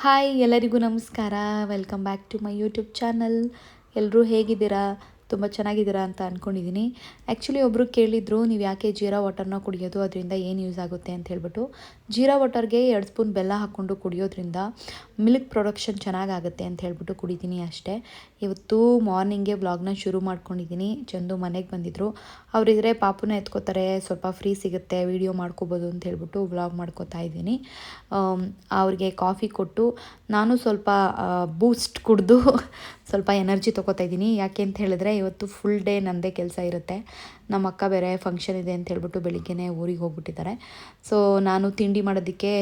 Hi ಎಲ್ಲರಿಗೂ ನಮಸ್ಕಾರ. Welcome back to my YouTube channel. ಎಲ್ಲರೂ ಹೇಗಿದ್ದೀರಾ? ತುಂಬ ಚೆನ್ನಾಗಿದ್ದೀರಾ ಅಂತ ಅಂದ್ಕೊಂಡಿದ್ದೀನಿ. ಆ್ಯಕ್ಚುಲಿ ಒಬ್ಬರು ಕೇಳಿದರು, ನೀವು ಯಾಕೆ ಜೀರಾ ವಾಟರ್ನ ಕುಡಿಯೋದು, ಅದರಿಂದ ಏನು ಯೂಸ್ ಆಗುತ್ತೆ ಅಂತ ಹೇಳ್ಬಿಟ್ಟು. ಜೀರಾ ವಾಟರ್ಗೆ 2 ಸ್ಪೂನ್ ಬೆಲ್ಲ ಹಾಕ್ಕೊಂಡು ಕುಡಿಯೋದ್ರಿಂದ ಮಿಲ್ಕ್ ಪ್ರೊಡಕ್ಷನ್ ಚೆನ್ನಾಗಾಗುತ್ತೆ ಅಂತ ಹೇಳ್ಬಿಟ್ಟು ಕುಡಿತೀನಿ ಅಷ್ಟೇ. ಇವತ್ತು ಮಾರ್ನಿಂಗೇ ವ್ಲಾಗ್ನ ಶುರು ಮಾಡ್ಕೊಂಡಿದ್ದೀನಿ. ಚಂದು ಮನೆಗೆ ಬಂದಿದ್ದರು. ಅವರಿದ್ರೆ ಪಾಪುನ ಎತ್ಕೋತಾರೆ, ಸ್ವಲ್ಪ ಫ್ರೀ ಸಿಗುತ್ತೆ, ವೀಡಿಯೋ ಮಾಡ್ಕೋಬೋದು ಅಂತ ಹೇಳ್ಬಿಟ್ಟು ವ್ಲಾಗ್ ಮಾಡ್ಕೋತಾ ಇದ್ದೀನಿ. ಅವ್ರಿಗೆ ಕಾಫಿ ಕೊಟ್ಟು ನಾನು ಸ್ವಲ್ಪ ಬೂಸ್ಟ್ ಕುಡಿದು ಸ್ವಲ್ಪ ಎನರ್ಜಿ ತೊಗೋತಾ ಇದ್ದೀನಿ. ಯಾಕೆ ಅಂತ ಹೇಳಿದ್ರೆ ಇವತ್ತು ಫುಲ್ ಡೇ ನನ್ನದೇ ಕೆಲಸ ಇರುತ್ತೆ. ನಮ್ಮ ಅಕ್ಕ ಬೇರೆ ಫಂಕ್ಷನ್ ಇದೆ ಅಂತ ಹೇಳ್ಬಿಟ್ಟು ಬೆಳಿಗ್ಗೆನೇ ಊರಿಗೆ ಹೋಗ್ಬಿಟ್ಟಿದ್ದಾರೆ. ಸೊ ನಾನು ತಿಂಡಿ ಮಾಡೋದಕ್ಕೆ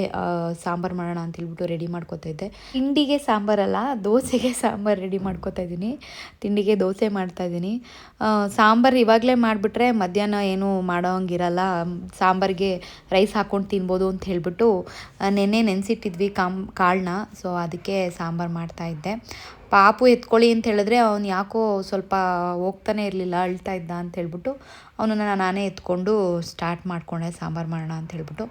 ಸಾಂಬಾರು ಮಾಡೋಣ ಅಂತ ಹೇಳ್ಬಿಟ್ಟು ರೆಡಿ ಮಾಡ್ಕೋತಾ ಇದ್ದೆ. ತಿಂಡಿಗೆ ಸಾಂಬಾರಲ್ಲ, ದೋಸೆಗೆ ಸಾಂಬಾರು ರೆಡಿ ಮಾಡ್ಕೋತಾ ಇದ್ದೀನಿ. ತಿಂಡಿಗೆ ದೋಸೆ ಮಾಡ್ತಾಯಿದ್ದೀನಿ. ಸಾಂಬಾರು ಇವಾಗಲೇ ಮಾಡಿಬಿಟ್ರೆ ಮಧ್ಯಾಹ್ನ ಏನೂ ಮಾಡೋಂಗಿರಲ್ಲ. ಸಾಂಬಾರಿಗೆ ರೈಸ್ ಹಾಕ್ಕೊಂಡು ತಿನ್ಬೋದು ಅಂತ ಹೇಳ್ಬಿಟ್ಟು ನೆನ್ನೆ ನೆನೆಸಿಟ್ಟಿದ್ವಿ ಕಾಳನ್ನ. ಸೊ ಅದಕ್ಕೆ ಸಾಂಬಾರು ಮಾಡ್ತಾಯಿದ್ದೆ. ಪಾಪು ಎತ್ಕೊಳ್ಳಿ ಅಂತ ಹೇಳಿದ್ರೆ ಅವ್ನು ಯಾಕೋ ಸ್ವಲ್ಪ ಹೋಗ್ತಾನೆ ಇರಲಿಲ್ಲ, ಅಳ್ತಾ ಇದ್ದ ಅಂತ ಹೇಳ್ಬಿಟ್ಟು ಅವನನ್ನು ನಾನೇ ಎತ್ಕೊಂಡು ಸ್ಟಾರ್ಟ್ ಮಾಡಿಕೊಂಡೆ ಸಾಂಬಾರು ಮಾಡೋಣ ಅಂತ ಹೇಳ್ಬಿಟ್ಟು.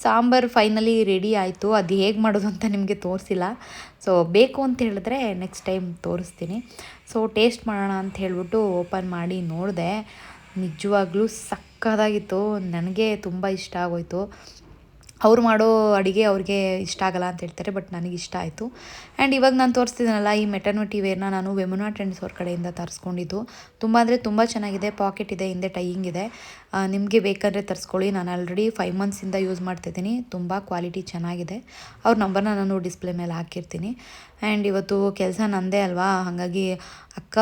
ಸಾಂಬಾರು ಫೈನಲಿ ರೆಡಿ ಆಯಿತು. ಅದು ಹೇಗೆ ಮಾಡೋದು ಅಂತ ನಿಮಗೆ ತೋರಿಸಿಲ್ಲ. ಸೊ ಬೇಕು ಅಂತ ಹೇಳಿದ್ರೆ ನೆಕ್ಸ್ಟ್ ಟೈಮ್ ತೋರಿಸ್ತೀನಿ. ಸೊ ಟೇಸ್ಟ್ ಮಾಡೋಣ ಅಂತ ಹೇಳ್ಬಿಟ್ಟು ಓಪನ್ ಮಾಡಿ ನೋಡಿದೆ. ನಿಜವಾಗ್ಲೂ ಸಕ್ಕತ್ತಾಗಿತ್ತು. ನನಗೆ ತುಂಬ ಇಷ್ಟ ಆಗೋಯಿತು. ಅವ್ರು ಮಾಡೋ ಅಡುಗೆ ಅವ್ರಿಗೆ ಇಷ್ಟ ಆಗಲ್ಲ ಅಂತ ಹೇಳ್ತಾರೆ, ಬಟ್ ನನಗೆ ಇಷ್ಟ ಆಯಿತು. ಆ್ಯಂಡ್ ಇವಾಗ ನಾನು ತೋರಿಸ್ತಿದ್ದೀನಲ್ಲ, ಈ ಮೆಟರ್ನಿಟಿ ವೇರ್ನ ನಾನು ವೆಮುನಾ ಟ್ರೆಂಡ್ಸ್ ಅವ್ರ ಕಡೆಯಿಂದ ತರಿಸ್ಕೊಂಡಿದ್ದು. ತುಂಬ ಅಂದರೆ ತುಂಬ ಚೆನ್ನಾಗಿದೆ. ಪಾಕೆಟ್ ಇದೆ, ಹಿಂದೆ ಟೈಯಿಂಗ್ ಇದೆ. ನಿಮಗೆ ಬೇಕಂದರೆ ತರಿಸ್ಕೊಳ್ಳಿ. ನಾನು ಆಲ್ರೆಡಿ 5 ಮಂತ್ಸಿಂದ ಯೂಸ್ ಮಾಡ್ತಿದ್ದೀನಿ. ತುಂಬ ಕ್ವಾಲಿಟಿ ಚೆನ್ನಾಗಿದೆ. ಅವ್ರ ನಂಬರ್ನ ನಾನು ಡಿಸ್ಪ್ಲೇ ಮೇಲೆ ಹಾಕಿರ್ತೀನಿ. ಆ್ಯಂಡ್ ಇವತ್ತು ಕೆಲಸ ನನ್ನದೇ ಅಲ್ವಾ, ಹಾಗಾಗಿ ಅಕ್ಕ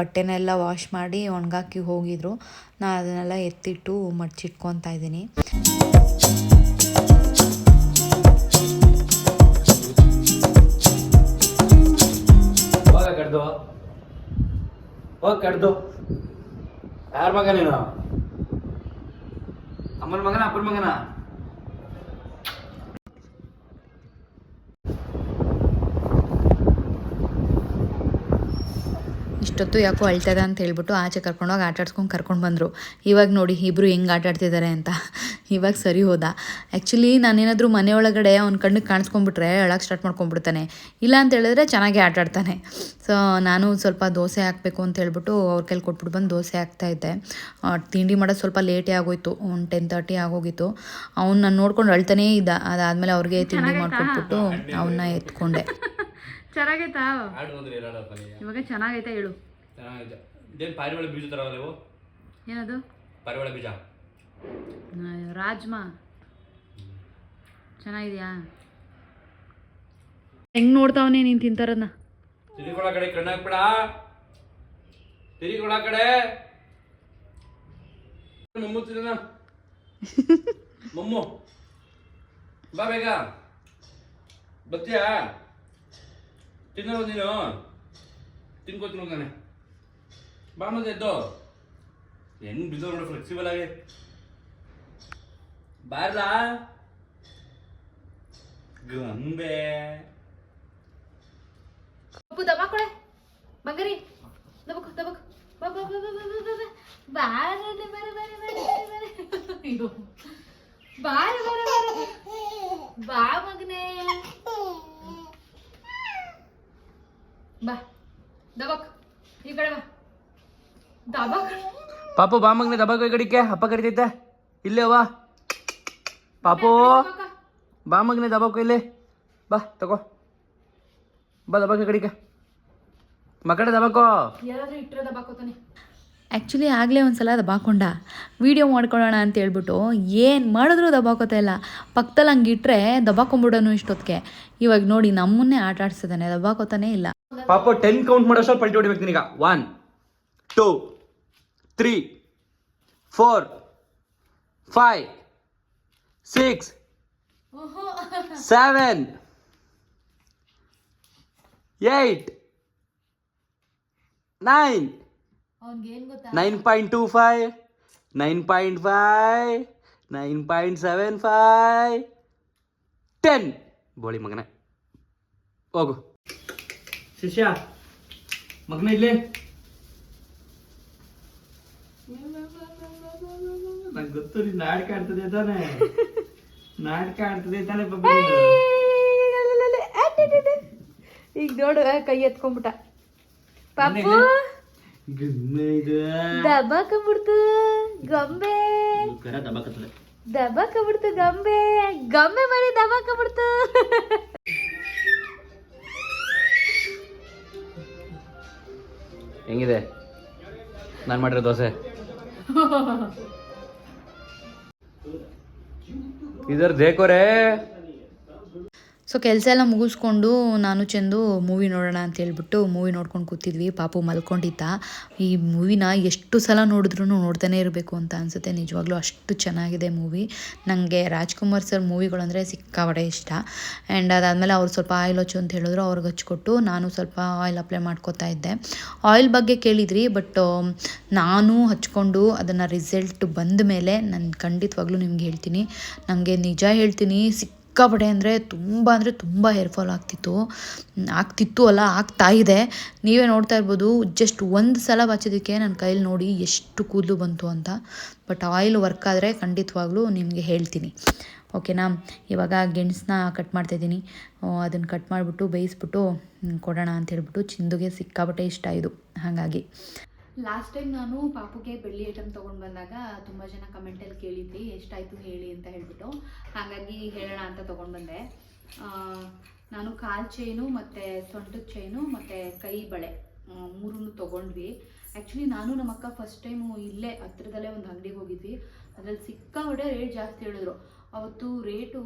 ಬಟ್ಟೆನೆಲ್ಲ ವಾಶ್ ಮಾಡಿ ಒಣಗಾಕಿ ಹೋಗಿದ್ರು. ನಾನು ಅದನ್ನೆಲ್ಲ ಎತ್ತಿಟ್ಟು ಮಡ್ಚಿಟ್ಕೊತಾ ಇದ್ದೀನಿ. ಕಡ್ದು ಯಾರ ಮಗ ನೀನು? ಅಮ್ಮನ ಮಗನ ಅಪ್ಪನ ಮಗನ? ಇಷ್ಟೊತ್ತು ಯಾಕೋ ಅಳ್ತದ ಅಂತ ಹೇಳ್ಬಿಟ್ಟು ಆಚೆ ಕರ್ಕೊಂಡೋಗಿ ಆಟಾಡ್ಸ್ಕೊಂಡು ಕರ್ಕೊಂಡು ಬಂದರು. ಇವಾಗ ನೋಡಿ ಇಬ್ಬರು ಹೆಂಗೆ ಆಟಾಡ್ತಿದ್ದಾರೆ ಅಂತ. ಇವಾಗ ಸರಿ ಹೋದ. ಆ್ಯಕ್ಚುಲಿ ನಾನೇನಾದರೂ ಮನೆಯೊಳಗಡೆ ಅವ್ನ ಕಣ್ಣಿಗೆ ಕಾಣಿಸ್ಕೊಂಡ್ಬಿಟ್ರೆ ಅಳಕ್ಕೆ ಸ್ಟಾರ್ಟ್ ಮಾಡ್ಕೊಂಡ್ಬಿಡ್ತಾನೆ. ಇಲ್ಲ ಅಂತ ಹೇಳಿದ್ರೆ ಚೆನ್ನಾಗೇ ಆಟಾಡ್ತಾನೆ. ಸೊ ನಾನು ಸ್ವಲ್ಪ ದೋಸೆ ಹಾಕಬೇಕು ಅಂತ ಹೇಳ್ಬಿಟ್ಟು ಅವ್ರ ಕೈಲಿ ಕೊಟ್ಬಿಟ್ಟು ಬಂದು ದೋಸೆ ಹಾಕ್ತಾಯಿದ್ದೆ. ತಿಂಡಿ ಮಾಡೋದು ಸ್ವಲ್ಪ ಲೇಟೇ ಆಗೋಯ್ತು. 10:30 ಆಗೋಗಿತ್ತು. ಅವ್ನು ನಾನು ನೋಡ್ಕೊಂಡು ಅಳ್ತಾನೇ ಇದ್ದ. ಅದಾದಮೇಲೆ ಅವ್ರಿಗೆ ತಿಂಡಿ ಮಾಡಿಕೊಟ್ಬಿಟ್ಟು ಅವನ್ನ ಎತ್ಕೊಂಡೆ. ಚೆನ್ನಾಗೈತಾ? ಇವಾಗ ಚೆನ್ನಾಗೈತಾ ಹೇಳು. ಪಾರಿವಾಳ ಬೀಜ ತರ ನೀವು? ಏನದು? ಪಾರಿವಾಳ ಬೀಜ ರಾಜ್ಮಾ ಚೆನ್ನಾಗಿದ್ಯಾ? ಹೆಂಗ್ ನೋಡ್ತಾವನೇ ನೀನು ತಿಂತಾರನ್ನ? ತಿರಿಕೊಳ ಕಡೆ ಕಣ್ಣಾಕ್ಬಿಡ. ತಿರಿಕೊಳ ಕಡೆ ಮಮ್ಮು ತಿನ್ನ. ಮಮ್ಮು ಬಾ ಬೇಗ. ಬತ್ತೀಯಾ? ತಿನ್ನೋ ನೀನು ತಿನ್ಕೋತೀನಿ ಹೋಗಾನೆ. ಬಾ ಮತ್ತೆ ಎದ್ದು. ಹೆಂಗ್ ಬಿದ್ದು ನೋಡು, ಫ್ಲೆಕ್ಸಿಬಲ್ ಆಗಿ ಬಾರ್ಲಾ ಗಂಬೆ. ದಬಾಕೊಳೆ ಬಂಗಾರಿ, ದಬಕ್ ದಬಕ್ ಬಾ ಬಾ ಬಾ ಬಾ ಬಾ ಬಾರೆ ಬಾರೆ ಬಾರೆ ಬಾರೆ ಅಯ್ಯೋ ಬಾರೆ ಬಾರೆ ಬಾರೆ ಬಾ ಮಗನೇ, ಬಾ ದಬಕ್ ಈ ಕಡೆ ಬಾ. ದಬಕ್ ಪಾಪು ಬಾ ಮಗನೆ, ದಬಾಕ ಈ ಕಡಿಕೆ. ಅಪ್ಪ ಕರಿತೈತೆ. ಇಲ್ಲೇ ವಾ ಪಾಪು, ಬಾ ಮಗನೆ ದಬಾಕು. ಇಲ್ಲಿ ಬಾ ತಗೋ. ಬಾ ದಬಾಕ ಈ ಕಡಿಕೆ. ಮಕ್ಕಳ ದಬಾಕೋ. ಯಾರಾದ್ರೂ ಇಟ್ಟರೆ ದಬಾಕೋತಾನೆ. ಆ್ಯಕ್ಚುಲಿ ಆಗಲೇ ಒಂದು ಸಲ ದಬಾಕೊಂಡ. ವೀಡಿಯೋ ಮಾಡ್ಕೊಳ್ಳೋಣ ಅಂತ ಹೇಳ್ಬಿಟ್ಟು ಏನು ಮಾಡಿದ್ರೂ ದಬಾಕೋತಾ ಇಲ್ಲ. ಪಕ್ಕದಲ್ಲಿ ಹಂಗೆ ಇಟ್ಟರೆ ದಬಾಕೊಂಬಿಡೋನು ಇಷ್ಟೊತ್ತಿಗೆ. ಇವಾಗ ನೋಡಿ ನಮ್ಮನ್ನೇ ಆಟ ಆಡ್ಸಿದಾನೆ, ದಬಾಕೋತಾನೇ ಇಲ್ಲ. ಪಾಪು 10 ಕೌಂಟ್ ಮಾಡೋಷ್ಟು ಪಲ್ಟಿ ಹೊಡಿಬೇಕು ನೀನೀಗ. 1 2 3 4 5 6 7 8 9 9.25 9.5 9.75 10. ಬೋಳಿ ಮಗನೇ ಹೋಗು. ಶಿಷ್ಯ ಮಗನ ಇಲ್ಲಿ. ನಂಗೆ ಗೊತ್ತು ನೀನು ನಾಟಕ ಆಡ್ತದೆ ತಾನೆ. ನಾಟಕ ಆಡ್ತದೆ ತಾನೆ ಪಾಪ. ನೋಡು ಕೈ ಎತ್ಕೊಂಡ್ಬಿಟ್ಟ ಪಾಪು ದಬಾಕಬಿಡ್ತು ಗೊಂಬೆ ದಬಾಕಬಿಡ್ತು ಗೊಂಬೆ ಗೊಂಬೆ ಮರಿ ದಬಾಕಬಿಡ್ತು ಹೆಂಗಿದೆ ನಾನು ಮಾಡಿರೋ ದೋಸೆ ಇದರ ದೇಕೋರೇ. ಸೊ ಕೆಲಸ ಎಲ್ಲ ಮುಗಿಸ್ಕೊಂಡು ನಾನು ಚಂದು ಮೂವಿ ನೋಡೋಣ ಅಂತ ಹೇಳ್ಬಿಟ್ಟು ಮೂವಿ ನೋಡ್ಕೊಂಡು ಕೂತಿದ್ವಿ. ಪಾಪು ಮಲ್ಕೊಂಡಿದ್ದ. ಈ ಮೂವಿನ ಎಷ್ಟು ಸಲ ನೋಡಿದ್ರೂ ನೋಡ್ತಾನೆ ಇರಬೇಕು ಅಂತ ಅನಿಸುತ್ತೆ. ನಿಜವಾಗ್ಲೂ ಅಷ್ಟು ಚೆನ್ನಾಗಿದೆ ಮೂವಿ. ನನಗೆ ರಾಜ್ಕುಮಾರ್ ಸರ್ ಮೂವಿಗಳಂದರೆ ಸಿಕ್ಕಾಪಟ್ಟೆ ಇಷ್ಟ. ಆ್ಯಂಡ್ ಅದಾದಮೇಲೆ ಅವ್ರು ಸ್ವಲ್ಪ ಆಯಿಲ್ ಹಚ್ಚು ಅಂತ ಹೇಳಿದ್ರು, ಅವ್ರಿಗೆ ಹಚ್ಕೊಟ್ಟು ನಾನು ಸ್ವಲ್ಪ ಆಯಿಲ್ ಅಪ್ಲೈ ಮಾಡ್ಕೋತಾ ಇದ್ದೆ. ಆಯಿಲ್ ಬಗ್ಗೆ ಕೇಳಿದ್ರಿ, ಬಟ್ ನಾನು ಹಚ್ಕೊಂಡು ಅದನ್ನು ರಿಸಲ್ಟ್ ಬಂದ ಮೇಲೆ ನಾನು ಖಂಡಿತವಾಗ್ಲೂ ನಿಮ್ಗೆ ಹೇಳ್ತೀನಿ. ನನಗೆ ನಿಜ ಹೇಳ್ತೀನಿ, ಸಿಕ್ಕಾಪಟ್ಟೆ ಅಂದರೆ ತುಂಬ ಹೇರ್ ಫಾಲ್ ಆಗ್ತಿತ್ತು ಅಲ್ಲ, ಆಗ್ತಾ ಇದೆ. ನೀವೇ ನೋಡ್ತಾ ಇರ್ಬೋದು. ಜಸ್ಟ್ ಒಂದು ಸಲ ಬಚ್ಚೋದಕ್ಕೆ ನನ್ನ ಕೈಲಿ ನೋಡಿ ಎಷ್ಟು ಕೂದಲು ಬಂತು ಅಂತ. ಬಟ್ ಆಯಿಲ್ ವರ್ಕ್ ಆದರೆ ಖಂಡಿತವಾಗ್ಲೂ ನಿಮಗೆ ಹೇಳ್ತೀನಿ, ಓಕೆನಾ. ಇವಾಗ ಗೆಣಸನ್ನ ಕಟ್ ಮಾಡ್ತಾಯಿದ್ದೀನಿ. ಅದನ್ನು ಕಟ್ ಮಾಡಿಬಿಟ್ಟು ಬೇಯಿಸ್ಬಿಟ್ಟು ಕೊಡೋಣ ಅಂತ ಹೇಳ್ಬಿಟ್ಟು. ಚಿಂದುಗೆ ಸಿಕ್ಕಾಪಟ್ಟೆ ಇಷ್ಟ ಇದು, ಹಾಗಾಗಿ. ಲಾಸ್ಟ್ ಟೈಮ್ ನಾನು ಪಾಪುಗೆ ಬೆಳ್ಳಿ ಐಟಮ್ ತೊಗೊಂಡು ಬಂದಾಗ ತುಂಬ ಜನ ಕಮೆಂಟಲ್ಲಿ ಕೇಳಿದ್ರಿ ಎಷ್ಟಾಯಿತು ಹೇಳಿ ಅಂತ ಹೇಳ್ಬಿಟ್ಟು. ಹಾಗಾಗಿ ಹೇಳೋಣ ಅಂತ ತೊಗೊಂಡು ಬಂದೆ. ನಾನು ಕಾಲು ಚೈನು ಮತ್ತು ಸೊಂಟದ ಚೈನು ಮತ್ತು ಕೈ ಬಳೆ ಮೂರನ್ನು ತೊಗೊಂಡ್ವಿ. ಆ್ಯಕ್ಚುಲಿ ನಾನು ನಮ್ಮ ಅಕ್ಕ ಫಸ್ಟ್ ಟೈಮು ಇಲ್ಲೇ ಹತ್ರದಲ್ಲೇ ಒಂದು ಅಂಗಡಿಗೆ ಹೋಗಿದ್ವಿ. ಅದರಲ್ಲಿ ಸಿಕ್ಕಾಪಟ್ಟೆ ರೇಟ್ ಜಾಸ್ತಿ ಹೇಳಿದ್ರು. ಅವತ್ತು ರೇಟು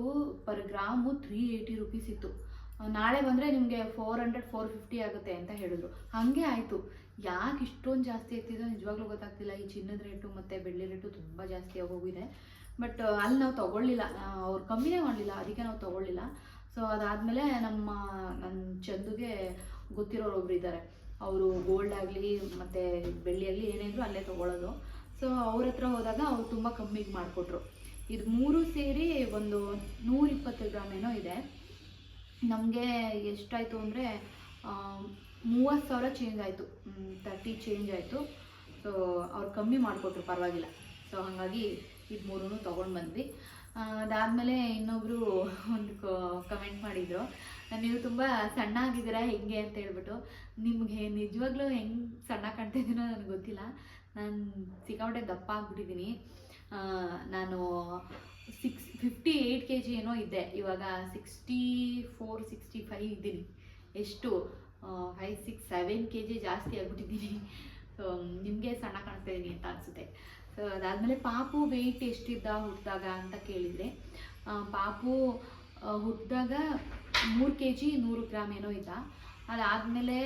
ಪರ್ ಗ್ರಾಮು 380 ರುಪೀಸ್ ಇತ್ತು. ನಾಳೆ ಬಂದರೆ ನಿಮಗೆ 400-450 ಆಗುತ್ತೆ ಅಂತ ಹೇಳಿದ್ರು. ಹಾಗೆ ಆಯಿತು. ಯಾಕೆ ಇಷ್ಟೊಂದು ಜಾಸ್ತಿ ಆಗ್ತಿದೆ ನಿಜವಾಗ್ಲೂ ಗೊತ್ತಾಗ್ತಿಲ್ಲ. ಈ ಚಿನ್ನದ ರೇಟು ಮತ್ತು ಬೆಳ್ಳಿ ರೇಟು ತುಂಬ ಜಾಸ್ತಿ ಆಗೋಗಿದೆ. ಬಟ್ ಅಲ್ಲಿ ನಾವು ತೊಗೊಳ್ಳಿಲ್ಲ, ಅವ್ರು ಕಮ್ಮಿನೇ ಮಾಡಲಿಲ್ಲ, ಅದಕ್ಕೆ ನಾವು ತೊಗೊಳ್ಳಿಲ್ಲ. ಸೊ ಅದಾದಮೇಲೆ ನನ್ನ ಚಂದುಗೆ ಗೊತ್ತಿರೋರು ಒಬ್ರು ಇದ್ದಾರೆ. ಅವರು ಗೋಲ್ಡ್ ಆಗಲಿ ಮತ್ತು ಬೆಳ್ಳಿ ಆಗಲಿ ಏನೇನು ಅಲ್ಲೇ ತೊಗೊಳ್ಳೋದು. ಸೊ ಅವ್ರ ಹತ್ರ ಹೋದಾಗ ಅವ್ರು ತುಂಬ ಕಮ್ಮಿಗೆ ಮಾಡಿಕೊಟ್ರು. ಇದು 3 ಸೇರಿ ಒಂದು 120 ಗ್ರಾಮ್ ಏನೋ ಇದೆ. ನಮಗೆ ಎಷ್ಟಾಯಿತು ಅಂದರೆ 30,000 ಚೇಂಜ್ ಆಯಿತು, 30 ಚೇಂಜ್ ಆಯಿತು. ಸೊ ಅವ್ರು ಕಮ್ಮಿ ಮಾಡಿಕೊಟ್ರು, ಪರವಾಗಿಲ್ಲ. ಸೊ ಹಾಗಾಗಿ ಇದು 3 ತೊಗೊಂಡು ಬಂದ್ವಿ. ಅದಾದಮೇಲೆ ಇನ್ನೊಬ್ಬರು ಒಂದು ಕಮೆಂಟ್ ಮಾಡಿದರು, ನೀವು ತುಂಬ ಸಣ್ಣ ಆಗಿದ್ದೀರಾ ಹೆಂಗೆ ಅಂತ ಹೇಳ್ಬಿಟ್ಟು. ನಿಮಗೆ ನಿಜವಾಗ್ಲೂ ಹೆಂಗೆ ಸಣ್ಣ ಕಾಣ್ತಾಯಿದ್ದೀನೋ ನನಗೆ ಗೊತ್ತಿಲ್ಲ. ನಾನು ಸಿಕ್ಕಾಪಟ್ಟೆ ದಪ್ಪ ಆಗಿಬಿಟ್ಟಿದ್ದೀನಿ. ನಾನು 58 kg ಏನೋ ಇದ್ದೆ, ಇವಾಗ 64-65 ಇದ್ದೀನಿ. ಎಷ್ಟು 5-6-7 kg ಜಾಸ್ತಿ ಆಗ್ಬಿಟ್ಟಿದ್ದೀನಿ. ಸೊ ನಿಮಗೆ ಸಣ್ಣ ಕಾಣಿಸ್ತಾ ಇದ್ದೀನಿ ಅಂತ ಅನಿಸುತ್ತೆ. ಸೊ ಅದಾದಮೇಲೆ ಪಾಪು ವೆಯ್ಟ್ ಎಷ್ಟಿದ್ದ ಹುಟ್ಟಿದಾಗ ಅಂತ ಕೇಳಿದರೆ, ಪಾಪು ಹುಟ್ಟಿದಾಗ 3 kg 100 ಗ್ರಾಮ್ ಏನೋ ಇದ್ದ. ಅದಾದಮೇಲೆ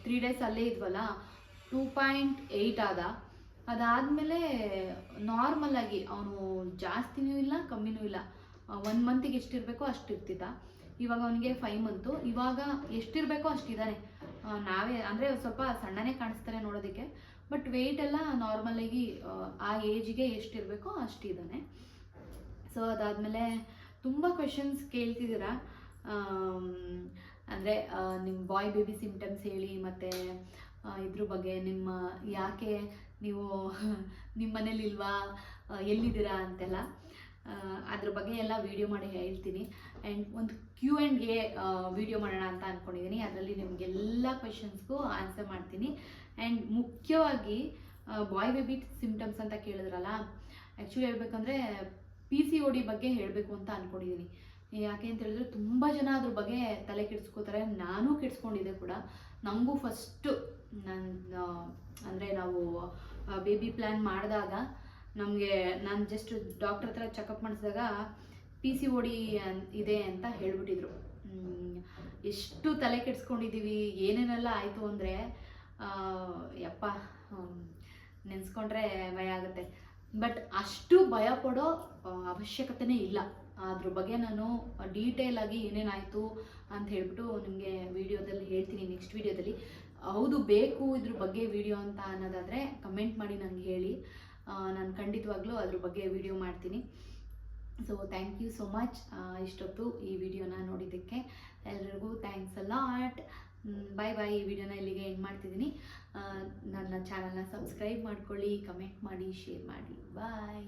3 days ಅಲ್ಲೇ ಇದ್ವಲ್ಲ, 2.8 ಆದ. ಅದಾದಮೇಲೆ ನಾರ್ಮಲಾಗಿ ಅವನು ಜಾಸ್ತಿನೂ ಇಲ್ಲ ಕಮ್ಮಿನೂ ಇಲ್ಲ, 1 ಮಂತಿಗೆ ಎಷ್ಟಿರಬೇಕೋ ಅಷ್ಟಿರ್ತಿದ್ದ. ಇವಾಗ ಅವನಿಗೆ 5 ಮಂತು. ಇವಾಗ ಎಷ್ಟಿರಬೇಕೋ ಅಷ್ಟಿದ್ದಾನೆ. ನಾವೇ ಅಂದರೆ ಸ್ವಲ್ಪ ಸಣ್ಣನೇ ಕಾಣಿಸ್ತಾರೆ ನೋಡೋದಕ್ಕೆ, ಬಟ್ ವೆಯ್ಟ್ ಎಲ್ಲ ನಾರ್ಮಲಾಗಿ ಆ ಏಜಿಗೆ ಎಷ್ಟಿರಬೇಕೋ ಅಷ್ಟಿದ್ದಾನೆ. ಸೊ ಅದಾದಮೇಲೆ ತುಂಬ ಕ್ವೆಶನ್ಸ್ ಕೇಳ್ತಿದ್ದೀರಾ. ಅಂದರೆ ನಿಮ್ಮ ಬಾಯ್ ಬೇಬಿ ಸಿಮ್ಟಮ್ಸ್ ಹೇಳಿ, ಮತ್ತು ಇದ್ರ ಬಗ್ಗೆ ಯಾಕೆ ನೀವು ನಿಮ್ಮ ಮನೇಲಿ ಇಲ್ವಾ, ಎಲ್ಲಿದ್ದೀರಾ ಅಂತೆಲ್ಲ ಅದ್ರ ಬಗ್ಗೆ ಎಲ್ಲ ವೀಡಿಯೋ ಮಾಡಿ ಹೇಳ್ತೀನಿ. ಆ್ಯಂಡ್ ಒಂದು Q&A ವೀಡಿಯೋ ಮಾಡೋಣ ಅಂತ ಅಂದ್ಕೊಂಡಿದ್ದೀನಿ. ಅದರಲ್ಲಿ ನಿಮಗೆಲ್ಲ ಕ್ವೆಶನ್ಸ್ಗೂ ಆನ್ಸರ್ ಮಾಡ್ತೀನಿ. ಆ್ಯಂಡ್ ಮುಖ್ಯವಾಗಿ ಬಾಯ್ ಬೇಬಿ ಸಿಮ್ಟಮ್ಸ್ ಅಂತ ಕೇಳಿದ್ರಲ್ಲ, ಆ್ಯಕ್ಚುಲಿ ಹೇಳ್ಬೇಕಂದ್ರೆ PCOD ಬಗ್ಗೆ ಹೇಳಬೇಕು ಅಂತ ಅಂದ್ಕೊಂಡಿದ್ದೀನಿ. ಯಾಕೆ ಅಂತ ಹೇಳಿದ್ರೆ ತುಂಬ ಜನ ಅದ್ರ ಬಗ್ಗೆ ತಲೆ ಕೆಡಿಸ್ಕೋತಾರೆ. ನಾನು ಕೆಡಿಸ್ಕೊಂಡಿದ್ದೆ ಕೂಡ. ನನಗೂ ಫಸ್ಟು ಅಂದರೆ ನಾವು ಬೇಬಿ ಪ್ಲ್ಯಾನ್ ಮಾಡಿದಾಗ ನಾನು ಜಸ್ಟ್ ಡಾಕ್ಟ್ರ್ ಹತ್ರ ಚೆಕಪ್ ಮಾಡಿಸಿದಾಗ PCOD ಇದೆ ಅಂತ ಹೇಳ್ಬಿಟ್ಟಿದ್ರು. ಎಷ್ಟು ತಲೆ ಕೆಡಿಸ್ಕೊಂಡಿದ್ದೀವಿ, ಏನೇನೆಲ್ಲ ಆಯಿತು ಅಂದರೆ ಯಪ್ಪ ನೆನೆಸ್ಕೊಂಡ್ರೆ ಭಯ ಆಗುತ್ತೆ. ಬಟ್ ಅಷ್ಟು ಭಯ ಪಡೋ ಅವಶ್ಯಕತೆನೇ ಇಲ್ಲ. ಅದ್ರ ಬಗ್ಗೆ ನಾನು ಡೀಟೇಲಾಗಿ ಏನೇನಾಯಿತು ಅಂತ ಹೇಳ್ಬಿಟ್ಟು ನಿಮಗೆ ವಿಡಿಯೋದಲ್ಲಿ ಹೇಳ್ತೀನಿ, ನೆಕ್ಸ್ಟ್ ವಿಡಿಯೋದಲ್ಲಿ. ಹೌದು ಬೇಕು ಇದ್ರ ಬಗ್ಗೆ ವಿಡಿಯೋ ಅಂತ ಅನ್ನೋದಾದರೆ ಕಮೆಂಟ್ ಮಾಡಿ ನನಗೆ ಹೇಳಿ. ನಾನು ಖಂಡಿತವಾಗ್ಲೂ ಅದ್ರ ಬಗ್ಗೆ ವಿಡಿಯೋ ಮಾಡ್ತೀನಿ. So thank you so much ಇಷ್ಟೊತ್ತು ಈ ವಿಡಿಯೋನ ನೋಡಿದ್ದಕ್ಕೆ ಎಲ್ರಿಗೂ ಥ್ಯಾಂಕ್ಸ್ ಅ ಲಾಟ್. ಬಾಯ್ ಬಾಯ್. ಈ ವಿಡಿಯೋನ ಇಲ್ಲಿಗೆ ಎಂಡ್ ಮಾಡ್ತಿದ್ದೀನಿ. ನನ್ನ ಚಾನಲ್ನ ಸಬ್ಸ್ಕ್ರೈಬ್ ಮಾಡ್ಕೊಳ್ಳಿ, ಕಮೆಂಟ್ ಮಾಡಿ, ಶೇರ್ ಮಾಡಿ. ಬಾಯ್.